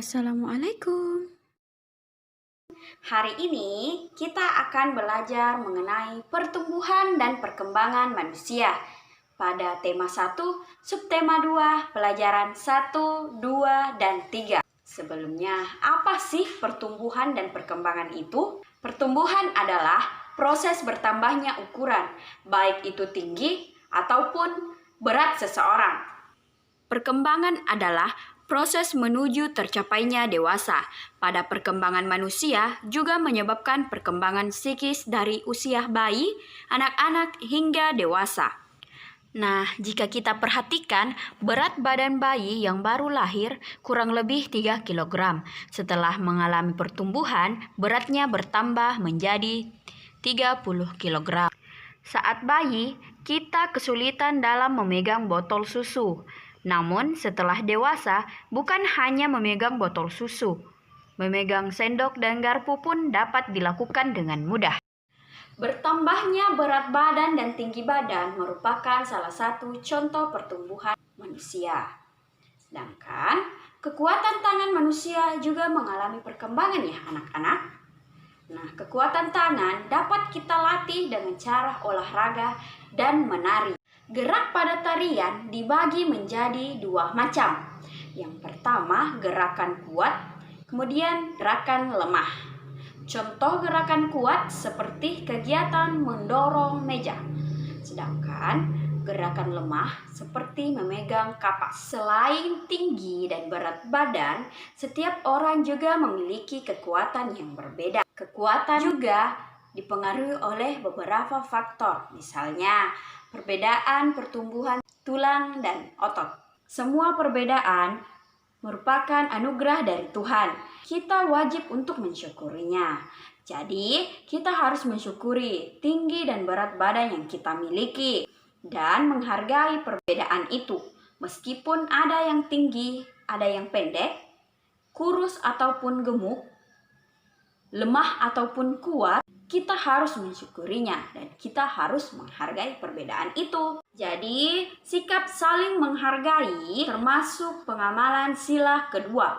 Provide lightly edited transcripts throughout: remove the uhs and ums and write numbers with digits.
Assalamualaikum. Hari ini kita akan belajar mengenai pertumbuhan dan perkembangan manusia. Pada tema 1, subtema 2, pelajaran 1, 2, dan 3. Sebelumnya, apa sih pertumbuhan dan perkembangan itu? Pertumbuhan adalah proses bertambahnya ukuran, baik itu tinggi ataupun berat seseorang. Perkembangan adalah proses menuju tercapainya dewasa. Pada perkembangan manusia juga menyebabkan perkembangan psikis dari usia bayi, anak-anak hingga dewasa. Nah, jika kita perhatikan, berat badan bayi yang baru lahir kurang lebih 3 kg. Setelah mengalami pertumbuhan, beratnya bertambah menjadi 30 kg. Saat bayi, kita kesulitan dalam memegang botol susu. Namun, setelah dewasa, bukan hanya memegang botol susu. Memegang sendok dan garpu pun dapat dilakukan dengan mudah. Bertambahnya berat badan dan tinggi badan merupakan salah satu contoh pertumbuhan manusia. Sedangkan, kekuatan tangan manusia juga mengalami perkembangan ya anak-anak. Nah, kekuatan tangan dapat kita latih dengan cara olahraga dan menari. Gerak pada tarian dibagi menjadi 2 macam. Yang pertama, gerakan kuat, kemudian gerakan lemah. Contoh gerakan kuat seperti kegiatan mendorong meja. Sedangkan gerakan lemah seperti memegang kapas. Selain tinggi dan berat badan, setiap orang juga memiliki kekuatan yang berbeda. Kekuatan juga dipengaruhi oleh beberapa faktor, misalnya perbedaan pertumbuhan tulang dan otot. Semua perbedaan merupakan anugerah dari Tuhan. Kita wajib untuk mensyukurinya. Jadi, kita harus mensyukuri tinggi dan berat badan yang kita miliki dan menghargai perbedaan itu. Meskipun ada yang tinggi, ada yang pendek, kurus ataupun gemuk, lemah ataupun kuat, kita harus mensyukurinya dan kita harus menghargai perbedaan itu. Jadi, sikap saling menghargai termasuk pengamalan sila kedua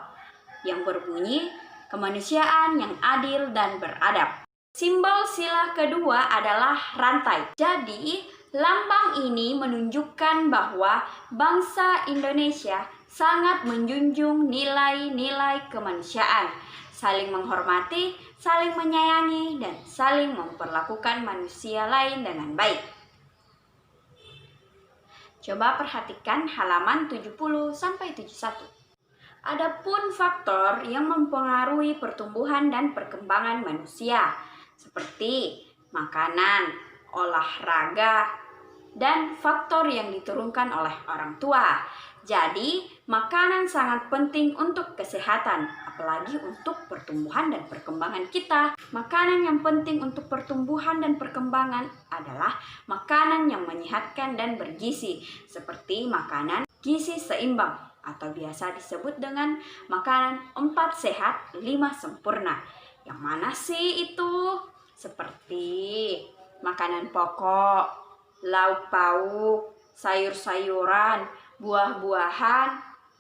yang berbunyi kemanusiaan yang adil dan beradab. Simbol sila kedua adalah rantai. Jadi, lambang ini menunjukkan bahwa bangsa Indonesia sangat menjunjung nilai-nilai kemanusiaan, saling menghormati, saling menyayangi, dan saling memperlakukan manusia lain dengan baik. Coba perhatikan halaman 70-71. Adapun faktor yang mempengaruhi pertumbuhan dan perkembangan manusia, seperti makanan, olahraga, dan faktor yang diturunkan oleh orang tua. Jadi, makanan sangat penting untuk kesehatan, apalagi untuk pertumbuhan dan perkembangan kita. Makanan yang penting untuk pertumbuhan dan perkembangan adalah makanan yang menyehatkan dan bergizi, seperti makanan gizi seimbang atau biasa disebut dengan makanan 4 sehat, 5 sempurna. Yang mana sih itu? Seperti makanan pokok, lauk pauk, sayur-sayuran, buah-buahan,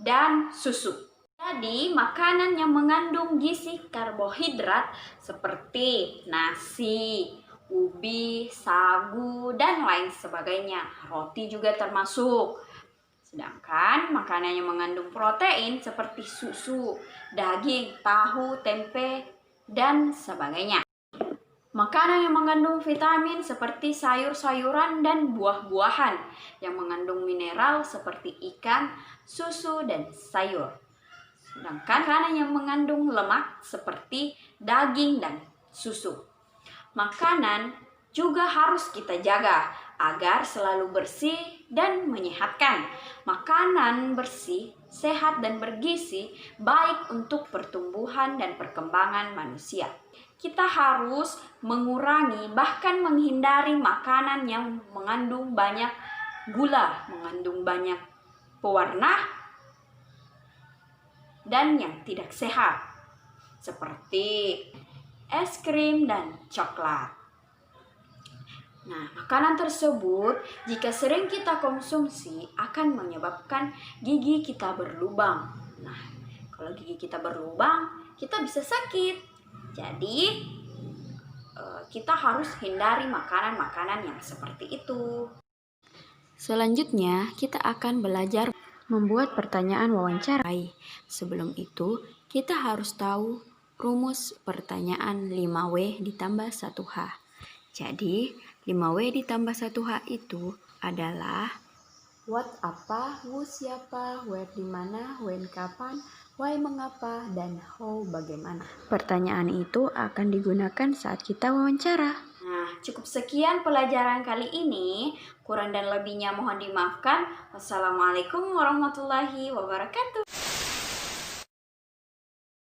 dan susu. Jadi, makanan yang mengandung gizi karbohidrat seperti nasi, ubi, sagu, dan lain sebagainya. Roti juga termasuk. Sedangkan makanan yang mengandung protein seperti susu, daging, tahu, tempe, dan sebagainya. Makanan yang mengandung vitamin seperti sayur-sayuran dan buah-buahan, yang mengandung mineral seperti ikan, susu, dan sayur. Sedangkan makanan yang mengandung lemak seperti daging dan susu. Makanan juga harus kita jaga agar selalu bersih dan menyehatkan. Makanan bersih, sehat, dan bergizi baik untuk pertumbuhan dan perkembangan manusia. Kita harus mengurangi bahkan menghindari makanan yang mengandung banyak gula, mengandung banyak pewarna, dan yang tidak sehat, seperti es krim dan coklat. Nah, makanan tersebut jika sering kita konsumsi akan menyebabkan gigi kita berlubang. Nah, Kalau gigi kita berlubang, kita bisa sakit. Jadi, kita harus hindari makanan-makanan yang seperti itu. Selanjutnya, kita akan belajar membuat pertanyaan wawancara. Sebelum itu, kita harus tahu rumus pertanyaan 5W ditambah 1H. Jadi, 5W ditambah 1H itu adalah what apa, who siapa, where di mana, when kapan, why mengapa, dan how bagaimana. Pertanyaan itu akan digunakan saat kita wawancara. Nah, cukup sekian pelajaran kali ini. Kurang dan lebihnya mohon dimaafkan. Wassalamualaikum warahmatullahi wabarakatuh.